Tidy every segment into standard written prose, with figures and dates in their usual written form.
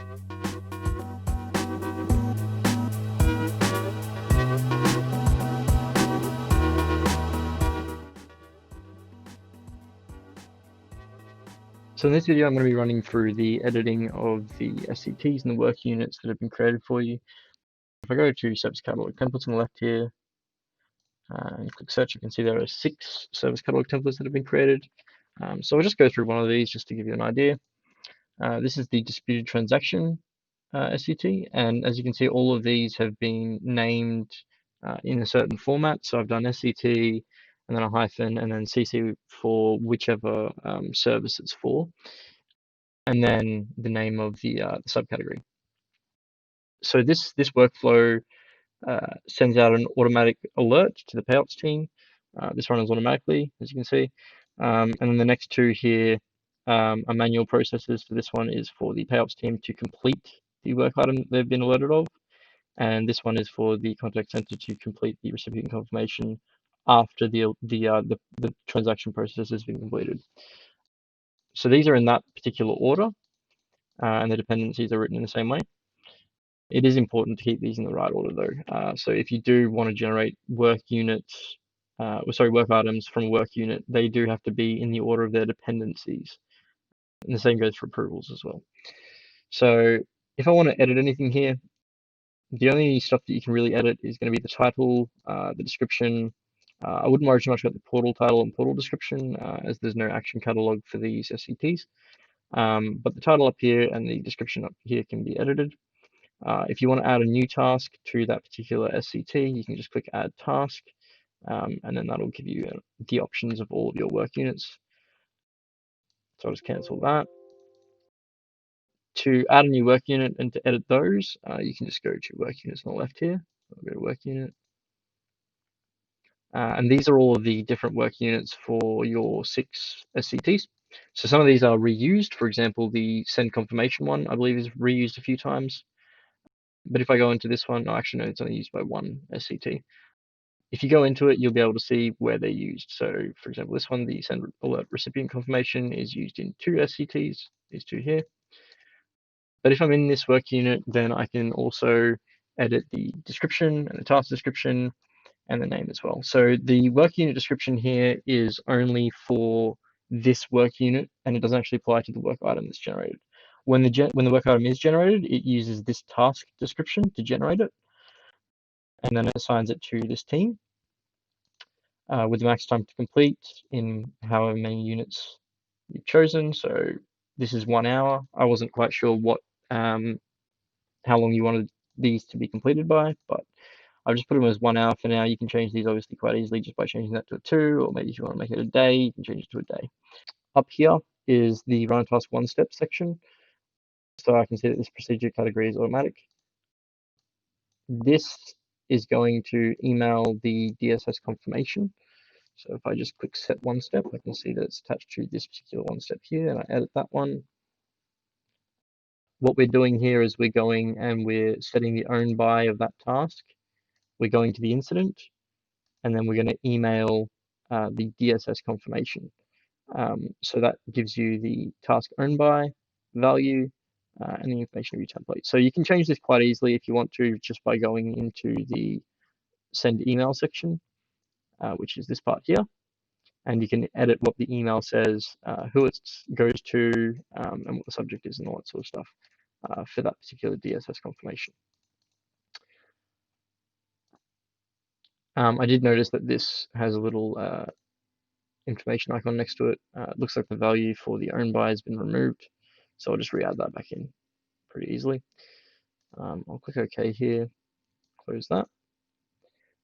So in this video, I'm going to be running through the editing of the SCTs and the work units that have been created for you. If I go to Service Catalog templates on the left here and click search, you can see there are 6 Service Catalog templates that have been created. So I'll just go through one of these just to give you an idea. This is the disputed transaction SCT, and as you can see, all of these have been named in a certain format. So I've done SCT and then a hyphen and then CC for whichever service it's for, and then the name of the subcategory. So this workflow sends out an automatic alert to the payouts team. This runs automatically, as you can see. And then the next two here are manual processes. So this one is for the payouts team to complete the work item they've been alerted of. And this one is for the contact center to complete the recipient confirmation after the transaction process has been completed. So these are in that particular order, and the dependencies are written in the same way. It is important to keep these in the right order though. So if you do want to generate work units, work items from a work unit, they do have to be in the order of their dependencies. And the same goes for approvals as well. So if I want to edit anything here, the only stuff that you can really edit is going to be the title, the description. I wouldn't worry too much about the portal title and portal description, as there's no action catalog for these SCTs. But the title up here and the description up here can be edited. If you want to add a new task to that particular SCT, you can just click Add Task, and then that'll give you the options of all of your work units. So I'll just cancel that. To add a new work unit and to edit those, you can just go to Work Units on the left here. I'll go to Work Unit. And these are all of the different work units for your 6 SCTs. So some of these are reused. For example, the send confirmation one, I believe, is reused a few times. But if I go into this one, actually, no, it's only used by one SCT. If you go into it, you'll be able to see where they're used. So, for example, this one, the send alert recipient confirmation, is used in 2 SCTs, these 2 here. But if I'm in this work unit, then I can also edit the description and the task description and the name as well. So the work unit description here is only for this work unit, and it doesn't actually apply to the work item that's generated. When the work item is generated, it uses this task description to generate it, and then it assigns it to this team with the max time to complete in however many units you've chosen. So this is 1 hour. I wasn't quite sure what how long you wanted these to be completed by, but I've just put them as 1 hour for now. You can change these obviously quite easily just by changing that to a 2, or maybe if you want to make it a day, you can change it to a day. Up here is the run task 1 step section. So I can see that this procedure category is automatic. This is going to email the DSS confirmation. So if I just click set 1 step, I can see that it's attached to this particular 1 step here, and I edit that one. What we're doing here is we're going and we're setting the own by of that task. We're going to the incident, and then we're going to email the DSS confirmation. So that gives you the task owned by value and the information of your template. So you can change this quite easily if you want to, just by going into the send email section, which is this part here. And you can edit what the email says, who it goes to, and what the subject is, and all that sort of stuff for that particular DSS confirmation. I did notice that this has a little information icon next to it. It looks like the value for the own by has been removed, so I'll just re-add that back in pretty easily. I'll click OK here, close that.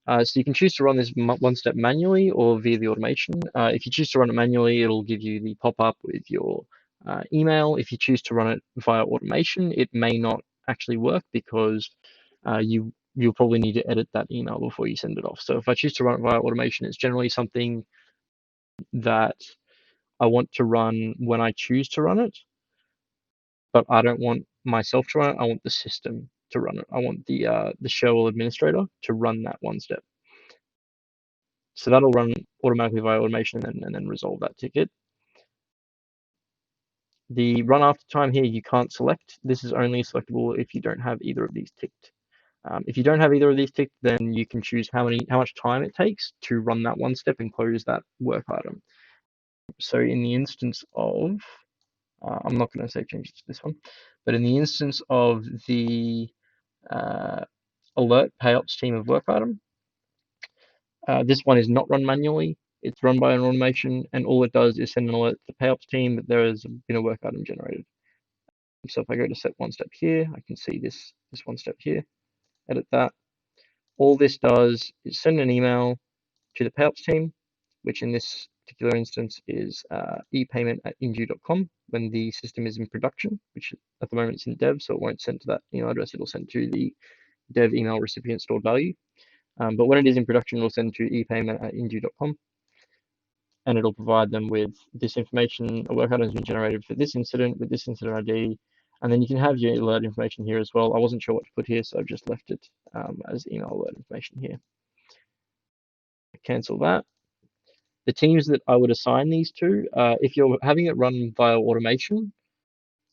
So you can choose to run this 1 step manually or via the automation. If you choose to run it manually, it'll give you the pop-up with your email. If you choose to run it via automation, it may not actually work because you'll probably need to edit that email before you send it off. So if I choose to run it via automation, it's generally something that I want to run when I choose to run it, but I don't want myself to run it. I want the system to run it. I want the Cherwell administrator to run that 1 step. So that'll run automatically via automation and then resolve that ticket. The run after time here you can't select. This is only selectable if you don't have either of these ticked. If you don't have either of these ticked, then you can choose how much time it takes to run that one step and close that work item. So in the instance of, I'm not going to save changes to this one, but in the instance of the alert payops team of work item, this one is not run manually. It's run by an automation, and all it does is send an alert to the payops team that there has been a work item generated. So if I go to set one step here, I can see this one step here, edit that. All this does is send an email to the payops team, which in this particular instance is epayment@indue.com when the system is in production, which at the moment it's in dev, so it won't send to that email address. It'll send to the dev email recipient stored value. But when it is in production, it'll send to epayment@indue.com, and it'll provide them with this information. A work item has been generated for this incident with this incident ID, and then you can have your alert information here as well. I wasn't sure what to put here, so I've just left it as email alert information here. Cancel that. The teams that I would assign these to, if you're having it run via automation,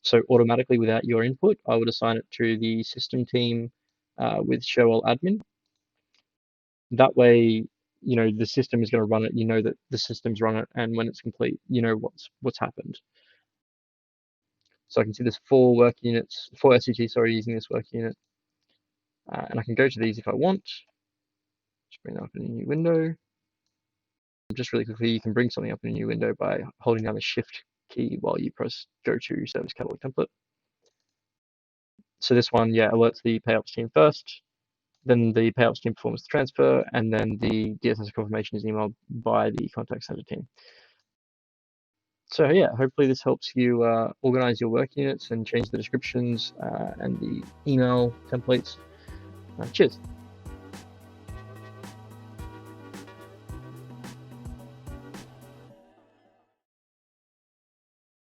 so automatically without your input, I would assign it to the system team with Cherwell admin. That way, you know, the system is going to run it. You know that the system's run it, and when it's complete, you know what's happened. So I can see there's 4 work units, 4 SCT, sorry, using this work unit. And I can go to these if I want. Just bring that up in a new window. Just really quickly, you can bring something up in a new window by holding down the Shift key while you press go to service catalog template. So this one, yeah, alerts the payops team first, then the payops team performs the transfer, and then the DSS confirmation is emailed by the contact center team. So yeah, hopefully this helps you organize your work units and change the descriptions and the email templates. Cheers.